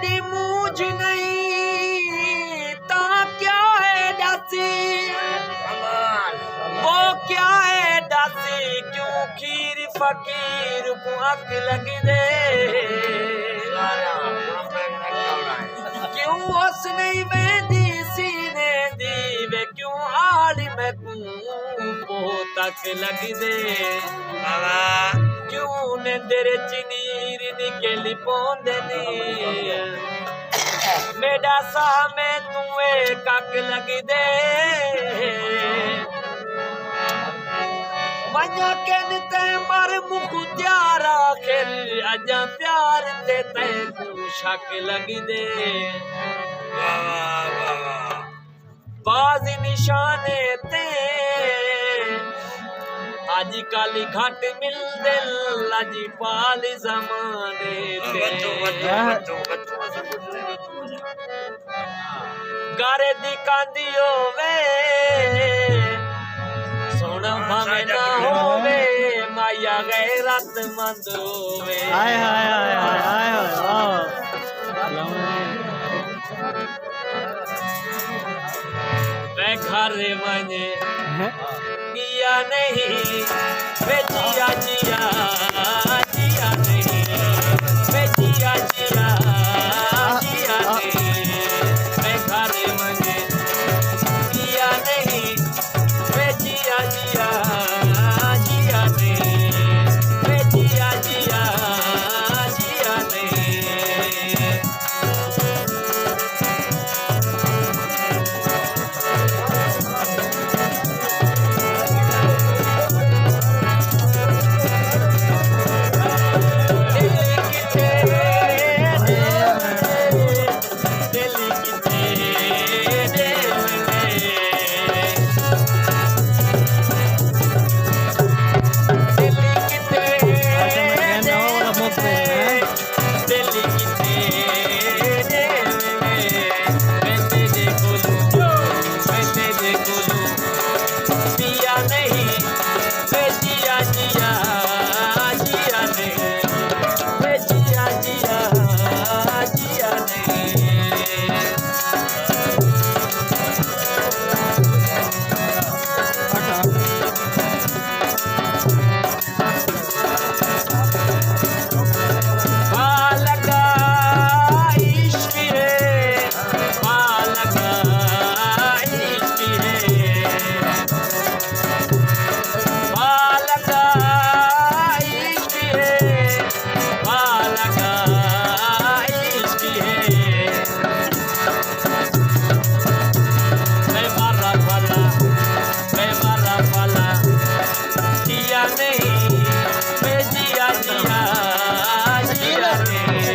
تیری مونجھ نہیں تا کیا ہے ڈاسی وہ کیا ہے ڈاسی کیوں کھیر فقیر کو اک لگ دے کیوں اس نہیں ویندی سینے دی وے کیوں عالم کو تک لگ دے کیوں نندر چنیر نکلی پوندے نی میڈا سا میں توے کک لگ دے منیا کن تے مر مختیار آخر اجا پیار تے تے تو شک لگ دے باز نشانے تے آج کل گھٹ مل دل آج پال زمانے گارے دی کاندی ہووے سونا بھاوے نہ ہووے مایا غیرت مند ہووے ہائے ہائے ہائے ہائے ہائے میں گھر منے گیا نہیں میں جیا جیا جیا نہیں میں جیا جیا جیا نہیں میں گھر منے گیا نہیں میں جیا جیا جیا نہیں میں جیا جیا جیا نہیں नहीं